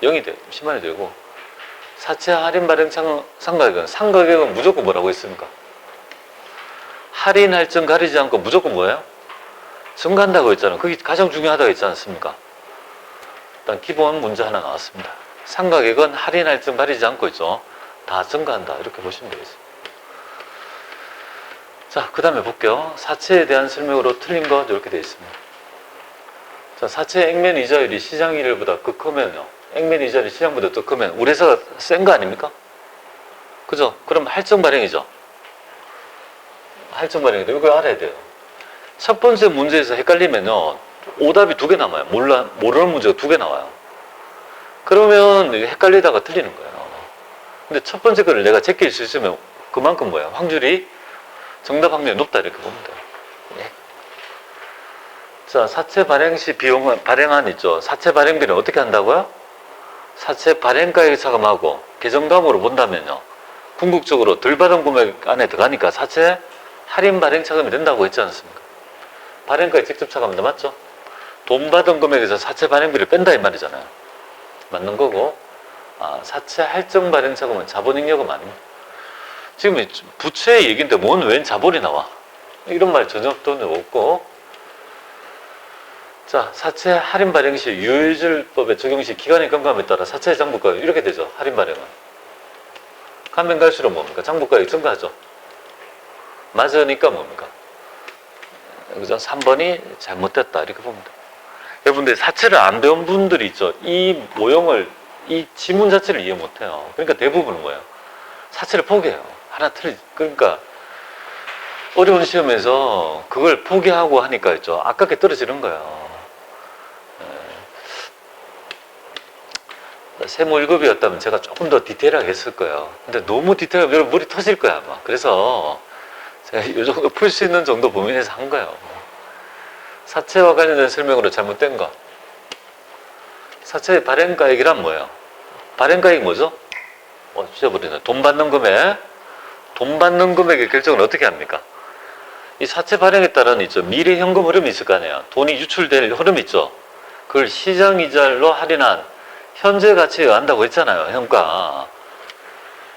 0이 돼. 10만이 되고, 사채 할인 발행 상가액은, 상가액은 무조건 뭐라고 했습니까? 할인 할증 가리지 않고 무조건 뭐예요? 증가한다고 했잖아요. 그게 가장 중요하다고 했지 않습니까? 일단 기본 문제 하나 나왔습니다. 상가액은 할인 할증 가리지 않고 있죠. 다 증가한다. 이렇게 보시면 되겠습니다. 자, 그 다음에 볼게요. 사채에 대한 설명으로 틀린 것 이렇게 되어 있습니다. 자, 사채 액면 이자율이 시장 이율보다 크면요. 액면 이자율이 시장보다 더 크면 우리 회사가 센 거 아닙니까? 그죠? 그럼 할증 발행이죠. 할증 발행이죠. 이거 알아야 돼요. 첫 번째 문제에서 헷갈리면요. 오답이 2개 남아요. 모르는 문제가 2개 나와요. 그러면 헷갈리다가 틀리는 거예요. 근데 첫 번째 거를 내가 제낄 수 있으면 그만큼 뭐야? 확률이, 정답 확률이 높다 이렇게 보면 돼요. 예. 자, 사채 발행 시 비용, 발행안 있죠. 사채 발행비는 어떻게 한다고요? 사채 발행가액 차감하고 계정담으로 본다면요. 궁극적으로 덜 받은 금액 안에 들어가니까 사채 할인 발행 차감이 된다고 했지 않습니까? 발행가액 직접 차감한다, 맞죠? 돈 받은 금액에서 사채 발행비를 뺀다 이 말이잖아요. 맞는 거고, 사채 할증 발행 차감은 자본잉여금 아닙니다. 지금 부채의 얘기인데 웬 자본이 나와? 이런 말 전혀 없고. 자, 사채 할인 발행 시 유효이율법의 적용 시 기간의 경감에 따라 사채 장부가액 이렇게 되죠. 할인 발행은. 가면 갈수록 뭡니까? 장부가액 증가하죠. 맞으니까 뭡니까? 그죠? 3번이 잘못됐다 이렇게 봅니다. 여러분들 사채를 안 배운 분들이 있죠. 이 모형을, 이 지문 자체를 이해 못해요. 그러니까 대부분은 뭐예요? 사채를 포기해요. 하나 그러니까 어려운 시험에서 그걸 포기하고 하니까 있죠. 아깝게 떨어지는 거예요. 세무 1급이었다면 제가 조금 더 디테일하게 했을 거예요. 근데 너무 디테일하면 여러분 물이 터질 거야 아마. 그래서 제가 이 정도 풀 수 있는 정도 범위에서 한 거예요. 사채와 관련된 설명으로 잘못된 거. 사채 발행가액이란 뭐예요? 발행가액이 뭐죠? 잊어버리네. 돈 받는 금액. 돈 받는 금액의 결정을 어떻게 합니까? 이 사채 발행에 따른 있죠. 미래 현금 흐름이 있을 거 아니에요. 돈이 유출될 흐름이 있죠. 그걸 시장 이자율로 할인한 현재 가치에 의한다고 했잖아요. 현가.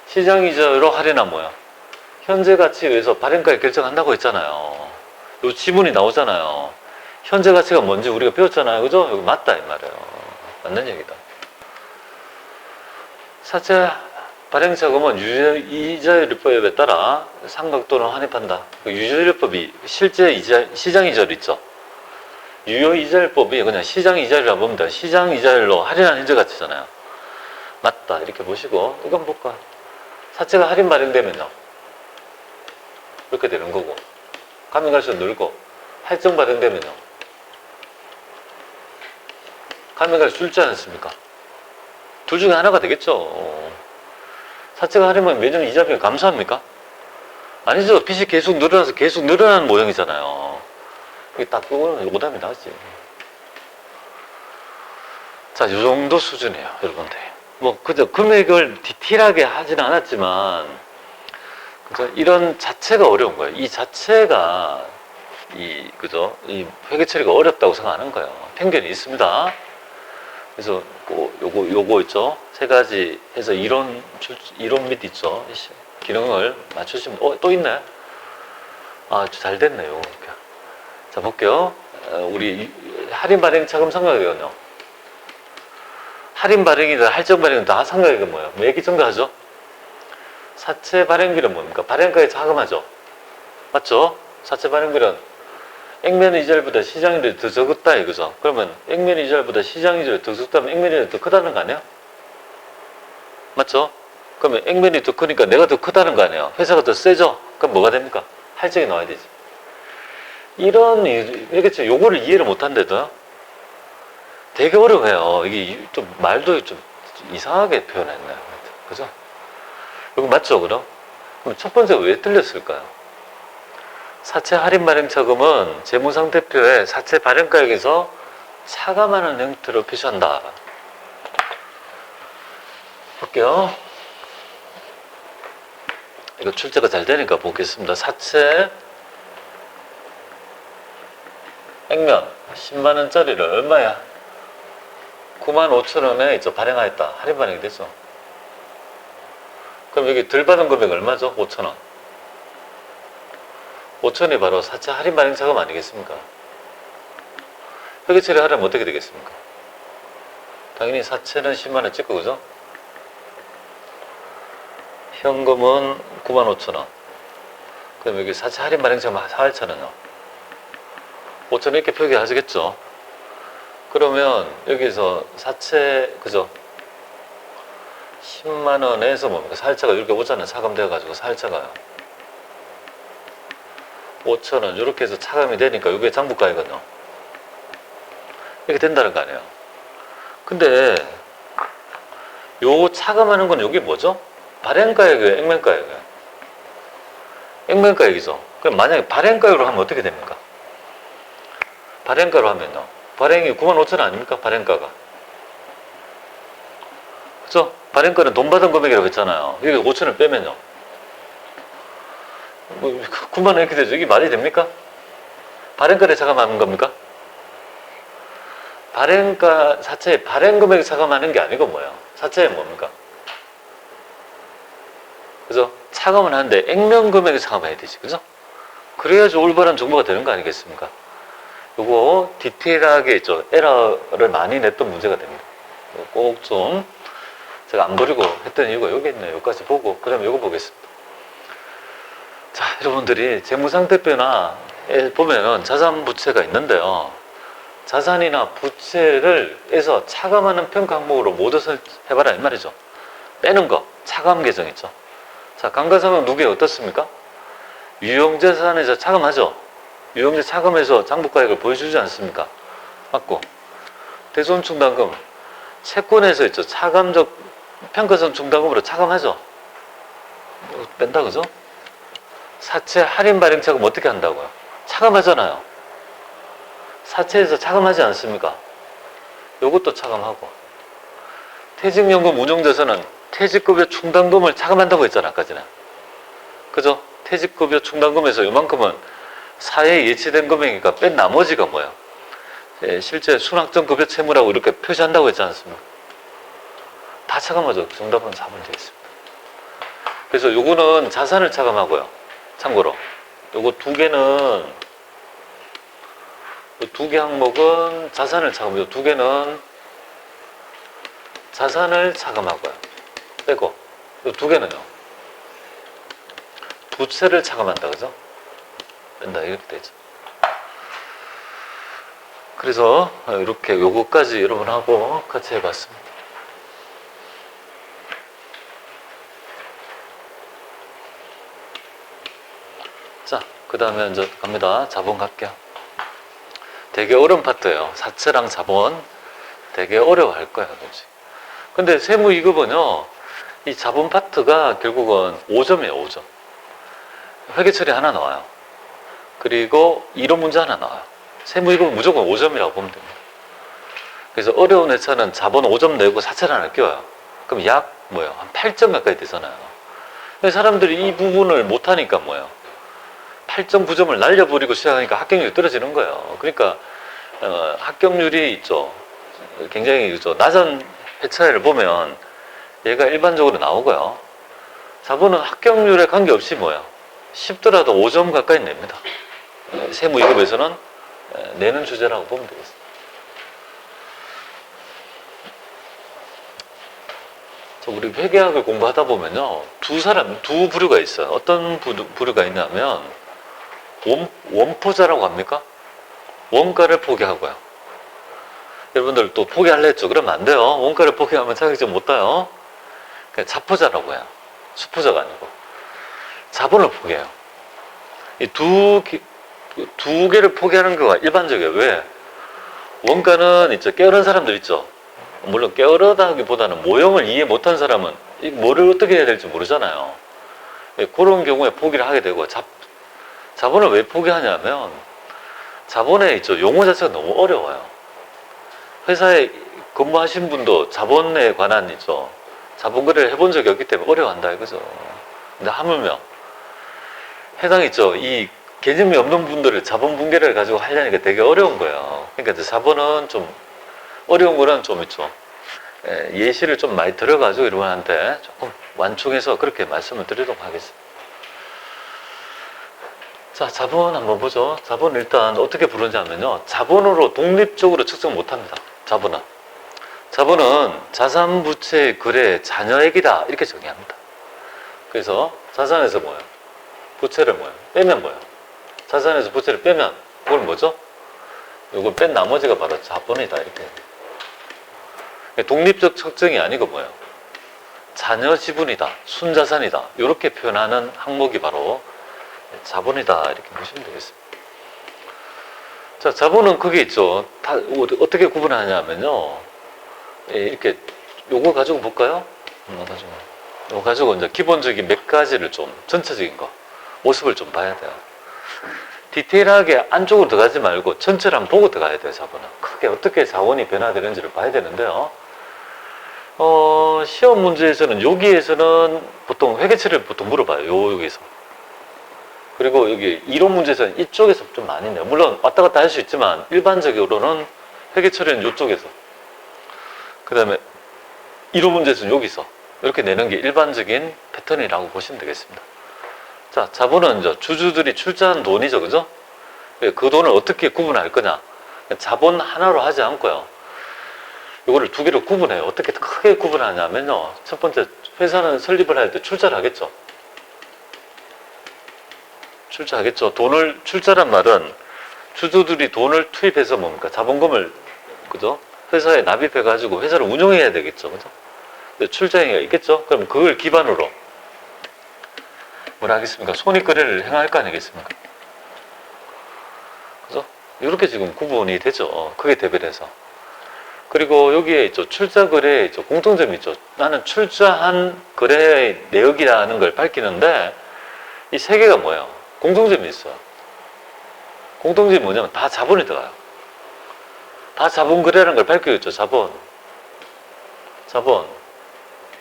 시장 이자율로 할인한 뭐야? 현재 가치에 의해서 발행가액 결정한다고 했잖아요. 요 지문이 나오잖아요. 현재 가치가 뭔지 우리가 배웠잖아요. 그죠? 여기 맞다 이 말이에요. 맞는 얘기다. 사채 발행자금은 유효이자율법에 따라 상각 또는 환입한다. 그 유효이자율법이 실제 시장 이자율 있죠. 유효이자율법이 그냥 시장 이자율이라고 봅니다. 시장 이자율로 할인한 현재 가치잖아요. 맞다 이렇게 보시고 이건 볼까? 사채가 할인 발행되면요. 이렇게 되는 거고, 가면 갈수록 늘고, 할증 발행되면요. 가면 갈수록 줄지 않습니까? 둘 중에 하나가 되겠죠. 사채가 할인하면 매년 이자비가 감소합니까? 아니죠. 빚이 계속 늘어나서 계속 늘어나는 모형이잖아요. 그게 딱 그거는 오답이 나왔지. 자, 이 정도 수준이에요, 여러분들. 뭐, 그저 금액을 디테일하게 하지는 않았지만, 그죠? 이런 자체가 어려운 거예요. 이 자체가, 그죠? 이 회계 처리가 어렵다고 생각하는 거예요. 편견이 있습니다. 그래서, 요거 있죠? 3가지 해서 이론 및 있죠? 기능을 맞추시면, 또 있네? 잘 됐네요. 자, 볼게요. 우리 할인 발행 차금 상각액은요. 할인 발행이든 할증 발행이든 다 상각액은 뭐예요? 매기 증가하죠? 사채 발행비는 뭡니까? 발행가에 차감하죠? 맞죠? 사채 발행비는 액면 이자율보다 시장 이자율이 더 적었다 이거죠? 그러면 액면 이자율보다 시장 이자율이 더 적다면 액면 이자율이 더 크다는 거 아니에요? 맞죠? 그러면 액면이 더 크니까 내가 더 크다는 거 아니에요? 회사가 더 세죠? 그럼 뭐가 됩니까? 할증이 나와야 되지. 이렇게 요거를 이해를 못한데도 되게 어려워요. 이게 좀 말도 좀 이상하게 표현했네. 그죠? 이거 맞죠, 그럼? 그럼 첫 번째 왜 틀렸을까요? 사채 할인 발행 차금은 재무상태표에 사채 발행가액에서 차감하는 형태로 표시한다. 볼게요. 이거 출제가 잘 되니까 보겠습니다. 사채 액면 10만원짜리를 얼마야? 95,000원에 있죠. 발행하였다. 할인 발행이 되죠. 그럼 여기 덜 받은 금액 얼마죠? 5,000원. 5,000원이 바로 사채 할인 발행 자금 아니겠습니까? 회계 처리하려면 어떻게 되겠습니까? 당연히 사채는 10만원 찍고, 그죠? 현금은 95,000원. 그럼 여기 사채 할인 발행 자금 4,000원요. 5,000원 이렇게 표기하시겠죠? 그러면 여기서 사채, 그죠? 10만원에서 뭡니까? 사할차가 이렇게 오잖아요. 차감되어가지고 사할차가요. 5,000원 이렇게 해서 차감이 되니까 이게 장부가액은요. 이렇게 된다는 거 아니에요. 근데 요 차감하는 건 여기 뭐죠? 발행가액이에요? 액면가액이에요? 액면가액이죠. 그럼 만약에 발행가액으로 하면 어떻게 됩니까? 발행가로 하면요. 발행이 95,000원 아닙니까? 발행가가. 그죠? 발행가는 돈 받은 금액이라고 했잖아요. 여기 5,000원 빼면요. 9만원 이렇게 되죠. 이게 말이 됩니까? 발행가를 차감하는 겁니까? 발행가, 사채의 발행금액을 차감하는 게 아니고 뭐예요? 사채는 뭡니까? 그죠? 차감은 하는데 액면금액을 차감해야 되지. 그죠? 그래야지 올바른 정보가 되는 거 아니겠습니까? 요거 디테일하게 있죠. 에러를 많이 냈던 문제가 됩니다. 꼭 좀 제가 안 버리고 했던 이유가 여기 있네요. 여기까지 보고 그 다음에 요거 보겠습니다. 자, 여러분들이 재무상태 변화에 보면은 자산 부채가 있는데요. 자산이나 부채를 해서 차감하는 평가 항목으로 모두 해봐라 이 말이죠. 빼는 거 차감 계정 있죠. 자, 감가상각 누구에 어떻습니까? 유형자산에서 차감하죠. 유형자 차감해서 장부가액을 보여주지 않습니까? 맞고 대손충당금 채권에서 있죠. 차감적 평가선 충당금으로 차감하죠. 뺀다 그죠? 사채 할인 발행 차감 어떻게 한다고요? 차감하잖아요. 사채에서 차감하지 않습니까? 요것도 차감하고 퇴직연금 운용자산은 퇴직급여 충당금을 차감한다고 했잖아 아까 전에. 그죠? 퇴직급여 충당금에서 요만큼은 사회에 예치된 금액이니까 뺀 나머지가 뭐야? 예, 실제 순학전 급여 채무라고 이렇게 표시한다고 했지 않습니까? 다 차감하죠. 정답은 4번 되겠습니다. 그래서 요거는 자산을 차감하고요. 참고로 요거 두 개는 두 개 항목은 자산을 차감하고 두 개는 자산을 차감하고요. 빼고 요 두 개는요. 부채를 차감한다 그죠? 뺀다 이렇게 되죠. 그래서 이렇게 요거까지 여러분하고 같이 해봤습니다. 자, 그 다음에 이제 갑니다. 자본 갈게요. 되게 어려운 파트예요. 사채랑 자본 되게 어려워할 거예요. 그렇지? 근데 세무 2급은요. 이 자본 파트가 결국은 5점이에요. 5점. 회계 처리 하나 나와요. 그리고 이론 문제 하나 나와요. 세무 2급은 무조건 5점이라고 보면 됩니다. 그래서 어려운 회차는 자본 5점 내고 사채를 하나 끼워요. 그럼 약 뭐예요? 한 8점 가까이 되잖아요. 근데 사람들이 이 부분을 못하니까 뭐예요? 8.9점을 날려버리고 시작하니까 합격률이 떨어지는 거예요. 그러니까 합격률이 있죠. 굉장히 있죠. 낮은 회차를 보면 얘가 일반적으로 나오고요. 자본은 합격률에 관계없이 뭐예요? 쉽더라도 5점 가까이 냅니다. 세무 2급에서는 내는 주제라고 보면 되겠습니다. 우리 회계학을 공부하다 보면요. 두 부류가 있어요. 어떤 부류가 있냐면 원포자라고 합니까? 원가를 포기하고요. 여러분들 또 포기할래 했죠? 그러면 안 돼요. 원가를 포기하면 자격증 못 따요. 그냥 자포자라고 해요. 수포자가 아니고. 자본을 포기해요. 이 두 개를 포기하는 거가 일반적이에요. 왜? 원가는 있죠. 게으른 사람들 있죠. 물론 게으르다기보다는 모형을 이해 못한 사람은 뭐를 어떻게 해야 될지 모르잖아요. 그런 경우에 포기를 하게 되고 자본을 왜 포기하냐면 자본에 있죠. 용어 자체가 너무 어려워요. 회사에 근무하신 분도 자본에 관한 있죠. 자본 거래를 해본 적이 없기 때문에 어려워한다 이거죠. 근데 하물며 해당 있죠. 이 개념이 없는 분들을 자본 분괴를 가지고 하려니까 되게 어려운 거예요. 그러니까 이제 자본은 좀 어려운 거는 좀 있죠. 예시를 좀 많이 들어가지고 여러분한테 조금 완충해서 그렇게 말씀을 드리도록 하겠습니다. 자, 자본 한번 보죠. 자본 일단 어떻게 부르는지 하면요. 자본으로 독립적으로 측정 못합니다. 자본은 자산부채 거래 잔여액이다 이렇게 정의합니다. 그래서 자산에서 뭐예요? 부채를 뭐예요? 빼면 뭐예요? 자산에서 부채를 빼면 그걸 뭐죠? 이걸 뺀 나머지가 바로 자본이다 이렇게. 독립적 측정이 아니고 뭐예요? 잔여 지분이다, 순자산이다 이렇게 표현하는 항목이 바로 자본이다 이렇게 보시면 되겠습니다. 자, 자본은 그게 있죠. 어떻게 구분하냐면요. 이렇게 요거 가지고 볼까요? 요거 가지고 이제 기본적인 몇 가지를 좀 전체적인 거 모습을 좀 봐야 돼요. 디테일하게 안쪽으로 들어가지 말고 전체를 한번 보고 들어가야 돼요. 자본은 크게 어떻게 자본이 변화되는지를 봐야 되는데요. 시험 문제에서는 여기에서는 보통 회계처리를 보통 물어봐요. 여기서. 그리고 여기 이론 문제에서는 이쪽에서 좀 많이 내요. 물론 왔다 갔다 할 수 있지만 일반적으로는 회계처리는 이쪽에서, 그 다음에 이론 문제에서는 여기서 이렇게 내는 게 일반적인 패턴이라고 보시면 되겠습니다. 자, 자본은 이제 주주들이 출자한 돈이죠, 그죠? 그 돈을 어떻게 구분할 거냐? 자본 하나로 하지 않고요. 이거를 두 개로 구분해요. 어떻게 크게 구분하냐면요. 첫 번째, 회사는 설립을 할 때 출자를 하겠죠. 출자하겠죠. 출자란 말은 주주들이 돈을 투입해서 뭡니까? 자본금을, 그죠? 회사에 납입해가지고 회사를 운영해야 되겠죠. 그죠? 출자행위가 있겠죠? 그럼 그걸 기반으로 뭐라 하겠습니까? 손익거래를 행할 거 아니겠습니까? 그죠? 이렇게 지금 구분이 되죠. 크게 대별해서. 그리고 여기에 있죠. 출자거래에 있죠. 공통점이 있죠. 나는 출자한 거래의 내역이라는 걸 밝히는데 이 세 개가 뭐예요? 공통점이 있어요. 공통점이 뭐냐면 다 자본이 들어가요. 다 자본 거래라는 걸 밝히고 있죠. 자본.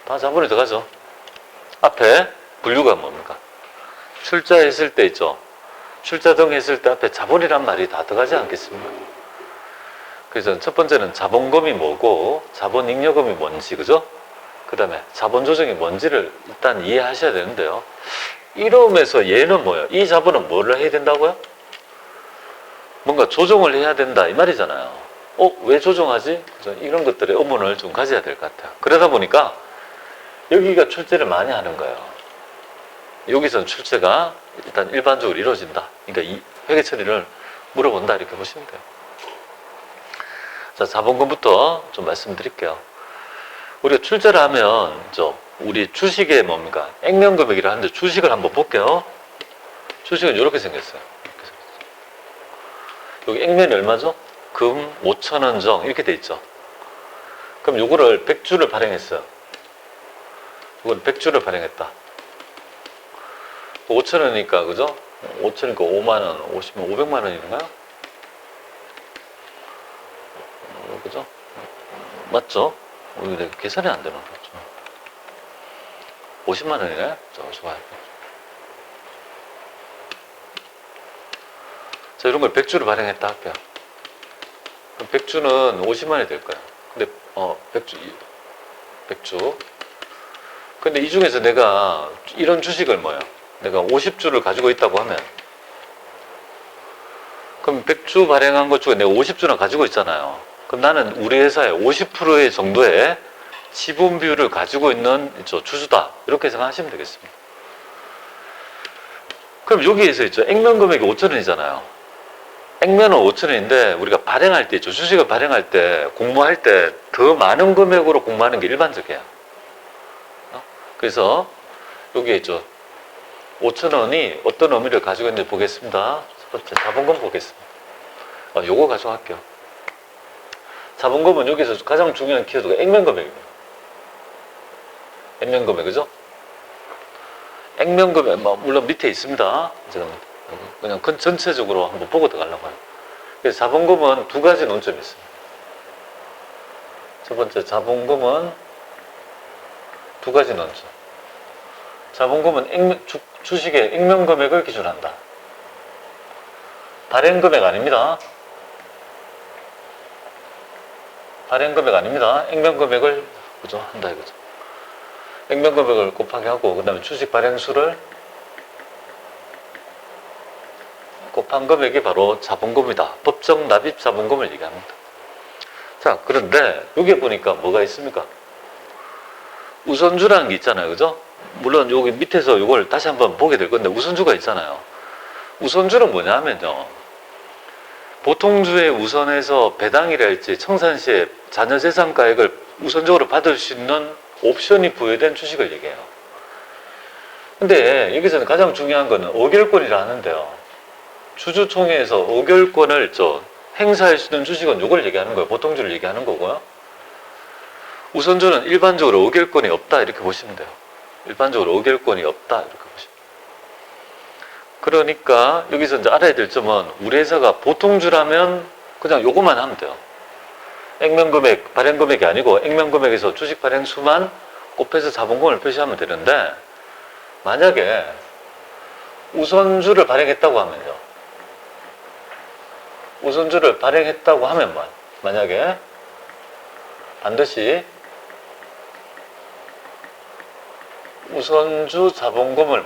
다 자본이 들어가죠. 앞에 분류가 뭡니까? 출자했을 때 있죠. 출자 등 했을 때 앞에 자본이란 말이 다 들어가지 않겠습니까? 그래서 첫 번째는 자본금이 뭐고 자본잉여금이 뭔지, 그죠? 그 다음에 자본조정이 뭔지를 일단 이해하셔야 되는데요. 이러면서 얘는 뭐예요? 이 자본은 뭐를 해야 된다고요? 뭔가 조정을 해야 된다 이 말이잖아요. 왜 조정하지? 이런 것들의 의문을 좀 가져야 될 것 같아요. 그러다 보니까 여기가 출제를 많이 하는 거예요. 여기서는 출제가 일단 일반적으로 이루어진다. 그러니까 이 회계 처리를 물어본다 이렇게 보시면 돼요. 자, 자본금부터 좀 말씀드릴게요. 우리가 출제를 하면 우리 주식에 뭡니까? 액면금액이라 하는데 주식을 한번 볼게요. 주식은 이렇게 생겼어요. 여기 액면이 얼마죠? 금 5,000원 정 이렇게 돼 있죠. 그럼 요거를 100주를 발행했어요. 이건 100주를 발행했다. 5,000원이니까 그죠? 5,000원이니까 5만원, 50만 500만 원인가요? 그죠? 맞죠? 내가 계산이 안 되나? 50만 원이네? 좋아요. 자, 이런 걸 100주를 발행했다 할게요. 그럼 100주는 50만 원이 될 거예요. 근데 100주. 근데 이 중에서 내가 이런 주식을 내가 50주를 가지고 있다고 하면 그럼 100주 발행한 것 중에 내가 50주나 가지고 있잖아요. 그럼 나는 우리 회사의 50%의 정도의 지분 비율을 가지고 있는 주주다. 이렇게 생각하시면 되겠습니다. 그럼 여기에서 액면 금액이 5,000원이잖아요. 액면은 5,000원인데 우리가 발행할 때 주식을 발행할 때 공모할 때 더 많은 금액으로 공모하는 게 일반적이에요. 그래서 여기에 5,000원이 어떤 의미를 가지고 있는지 보겠습니다. 첫 번째 자본금 보겠습니다. 요거 가져갈게요. 자본금은 여기서 가장 중요한 키워드가 액면금액입니다. 액면금액, 그죠? 액면금액, 물론 밑에 있습니다. 지금 그냥 전체적으로 한번 보고 들어가려고 해요. 그래서 자본금은 두 가지 논점이 있습니다. 첫 번째, 자본금은 두 가지 논점. 자본금은 주식의 액면금액을 기준한다. 발행금액 아닙니다. 발행 금액 아닙니다. 액면 금액을 그죠? 한다 이거죠. 액면 금액을 곱하기 하고 그 다음에 주식 발행수를 곱한 금액이 바로 자본금이다. 법정 납입 자본금을 얘기합니다. 자, 그런데 여기 보니까 뭐가 있습니까? 우선주라는 게 있잖아요. 그죠? 물론 여기 밑에서 이걸 다시 한번 보게 될 건데 우선주가 있잖아요. 우선주는 뭐냐면요. 보통주에 우선해서 배당이랄지 청산시에 자녀재산가액을 우선적으로 받을 수 있는 옵션이 부여된 주식을 얘기해요. 근데 여기서는 가장 중요한 거는 의결권이라 하는데요. 주주총회에서 의결권을 행사할 수 있는 주식은 이걸 얘기하는 거예요. 보통주를 얘기하는 거고요. 우선주는 일반적으로 의결권이 없다 이렇게 보시면 돼요. 일반적으로 의결권이 없다 이렇게 보시면 돼요. 그러니까 여기서 이제 알아야 될 점은 우리 회사가 보통주라면 그냥 요것만 하면 돼요. 액면금액, 발행금액이 아니고 액면금액에서 주식 발행수만 곱해서 자본금을 표시하면 되는데 만약에 우선주를 발행했다고 하면요. 우선주를 발행했다고 하면 만약에 반드시 우선주 자본금을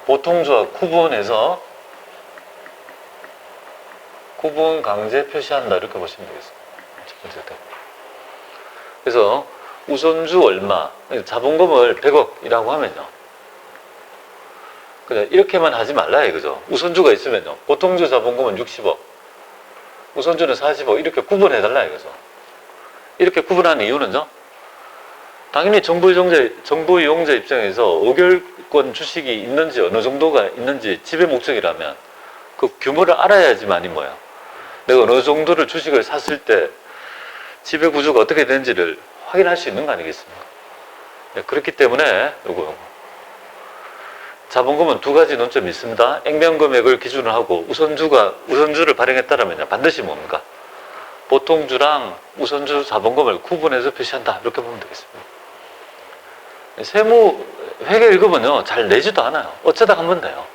보통주와 구분해서 구분 강제 표시한다 이렇게 보시면 되겠습니다. 첫 번째 때. 그래서 우선주 얼마, 자본금을 100억이라고 하면요. 그냥 이렇게만 하지 말라 이거죠. 우선주가 있으면요. 보통주 자본금은 60억, 우선주는 40억 이렇게 구분해달라 이거죠. 이렇게 구분하는 이유는요. 당연히 정부 이용자 입장에서 의결권 주식이 있는지 어느 정도가 있는지 지배 목적이라면 그 규모를 알아야지만이 내가 어느 정도를 주식을 샀을 때 지배 구조가 어떻게 되는지를 확인할 수 있는 거 아니겠습니까? 네, 그렇기 때문에 요거 자본금은 두 가지 논점이 있습니다. 액면 금액을 기준으로 하고 우선주를 발행했다라면 반드시 뭡니까? 보통주랑 우선주 자본금을 구분해서 표시한다 이렇게 보면 되겠습니다. 세무 회계일급은요 잘 내지도 않아요. 어쩌다 한 번 돼요.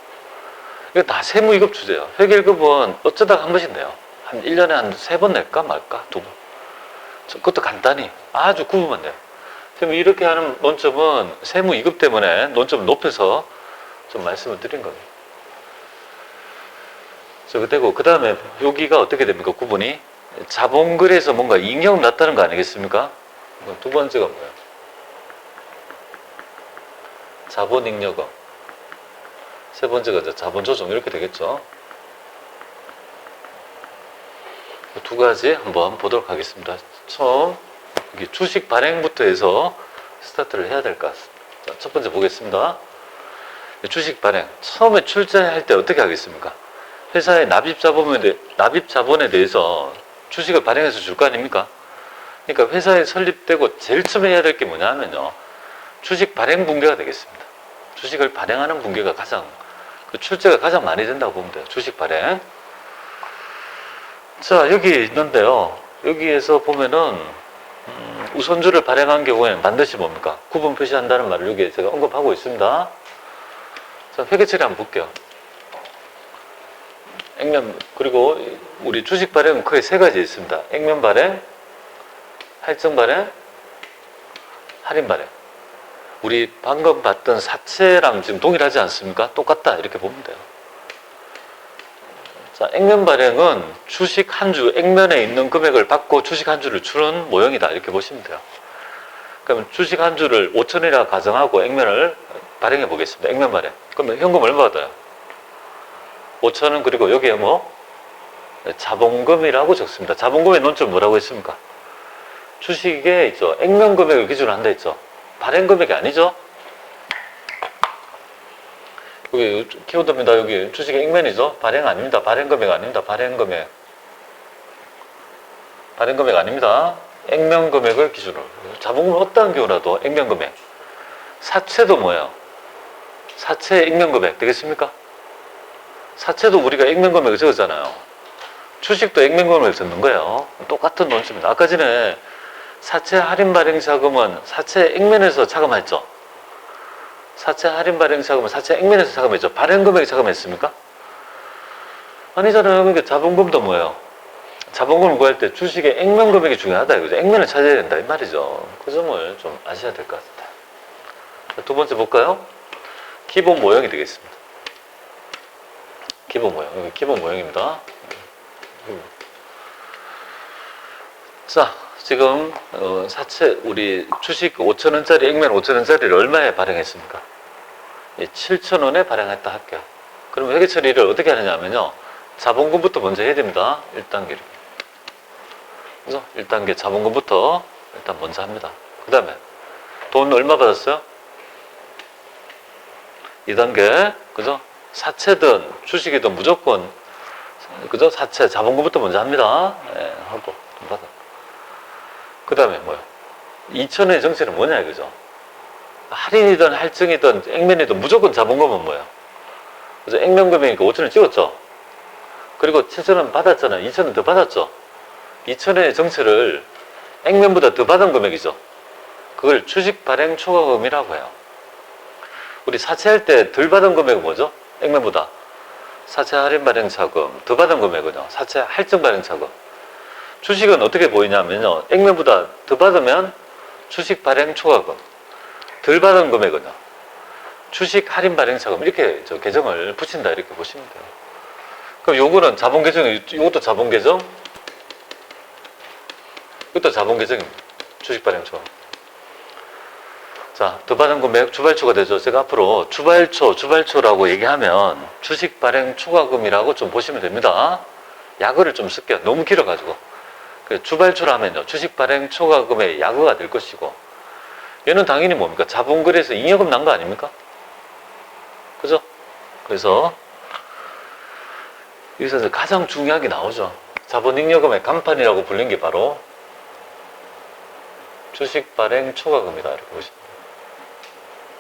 이거 다 세무이급 주제예요. 회계일급은 어쩌다 한 번씩 내요. 한 1년에 한 3번 낼까 말까 2번. 그것도 간단히 아주 구분만 돼요. 세무 이렇게 하는 논점은 세무이급 때문에 논점을 높여서 좀 말씀을 드린 겁니다. 그리고 그 다음에 여기가 어떻게 됩니까? 구분이 자본글에서 뭔가 잉여가 났다는 거 아니겠습니까? 두 번째가 뭐예요? 자본잉여금. 세 번째가 이제 자본조정 이렇게 되겠죠. 두 가지 한번 보도록 하겠습니다. 처음 주식 발행부터 해서 스타트를 해야 될 것 같습니다. 자, 첫 번째 보겠습니다. 주식 발행. 처음에 출자할 때 어떻게 하겠습니까? 회사의 납입 자본에 대해서 주식을 발행해서 줄 거 아닙니까? 그러니까 회사에 설립되고 제일 처음에 해야 될 게 뭐냐면요. 주식 발행 분계가 되겠습니다. 주식을 발행하는 분계가 그 출제가 가장 많이 된다고 보면 돼요. 주식 발행. 자, 여기 있는데요. 여기에서 보면은, 우선주를 발행한 경우에는 반드시 뭡니까? 구분 표시한다는 말을 여기에 제가 언급하고 있습니다. 자, 회계처리 한번 볼게요. 액면, 그리고 우리 주식 발행은 크게 세 가지 있습니다. 액면 발행, 할증 발행, 할인 발행. 우리 방금 봤던 사채랑 지금 동일하지 않습니까? 똑같다. 이렇게 보면 돼요. 자, 액면 발행은 주식 한 주, 액면에 있는 금액을 받고 주식 한 주를 주는 모형이다. 이렇게 보시면 돼요. 그러면 주식 한 주를 5천이라 가정하고 액면을 발행해 보겠습니다. 액면 발행. 그러면 현금 얼마 받아요? 5천원. 그리고 여기에 자본금이라고 적습니다. 자본금의 논점 뭐라고 했습니까? 주식에 있죠. 액면 금액을 기준으로 한다 했죠. 발행 금액이 아니죠. 여기 키워드입니다. 여기 주식의 액면이죠. 발행 아닙니다. 발행 금액 아닙니다. 발행 금액 아닙니다. 액면 금액을 기준으로. 자본금은 어떠한 경우라도 액면 금액. 사채도 뭐예요? 사채 액면 금액 되겠습니까? 사채도 우리가 액면 금액을 적었잖아요. 주식도 액면 금액을 적는 거예요. 똑같은 논점입니다. 아까 전에 사채 할인 발행 자금은 사채 액면에서 차감했죠. 사채 할인 발행 자금은 사채 액면에서 차감했죠. 발행 금액이 차감했습니까? 아니잖아요. 그러니까 자본금도 뭐예요? 자본금을 구할 때 주식의 액면 금액이 중요하다 이거죠. 액면을 찾아야 된다 이 말이죠. 그 점을 좀 아셔야 될 것 같습니다. 두 번째 볼까요? 기본 모형이 되겠습니다. 기본 모형. 여기 기본 모형입니다. 자, 지금 사채 우리 주식 5,000원짜리 액면 5,000원짜리를 얼마에 발행했습니까? 7,000원에 발행했다 할게요. 그러면 회계 처리를 어떻게 하느냐면요. 자본금부터 먼저 해야 됩니다. 1단계를. 그죠? 1단계 자본금부터 일단 먼저 합니다. 그 다음에 돈 얼마 받았어요? 2단계, 그죠? 사채든 주식이든 무조건, 그죠? 사채, 자본금부터 먼저 합니다. 예, 하고, 돈 받아. 그 다음에 뭐요? 2,000원의 정체는 뭐냐, 이거죠? 할인이든 할증이든 액면이든 무조건 자본금은 뭐예요? 그죠? 액면금액이니까 5,000원 찍었죠? 그리고 7,000원 받았잖아요. 2,000원 더 받았죠? 2,000원의 정체를 액면보다 더 받은 금액이죠? 그걸 주식 발행 초과금이라고 해요. 우리 사채할 때 덜 받은 금액은 뭐죠? 액면보다. 사채 할인 발행 차금. 더 받은 금액은요? 사채 할증 발행 차금. 주식은 어떻게 보이냐면요. 액면보다 더 받으면 주식 발행 초과금. 덜 받은 금액은요. 주식 할인 발행 차금. 이렇게 저 계정을 붙인다. 이렇게 보시면 돼요. 그럼 요거는 자본 계정이, 요것도 자본 계정. 이것도 자본 계정입니다. 주식 발행 초과금. 자, 더 받은 금액 주발초가 되죠. 제가 앞으로 주발초라고 얘기하면 주식 발행 초과금이라고 좀 보시면 됩니다. 약어를 좀 쓸게요. 너무 길어가지고. 주발초라면요. 주식 발행 초과금의 약어가 될 것이고, 얘는 당연히 뭡니까? 자본거래에서 잉여금 난 거 아닙니까? 그죠? 그래서 여기서 가장 중요하게 나오죠. 자본잉여금의 간판이라고 불린 게 바로 주식 발행 초과금이다. 이렇게 보시면 돼요.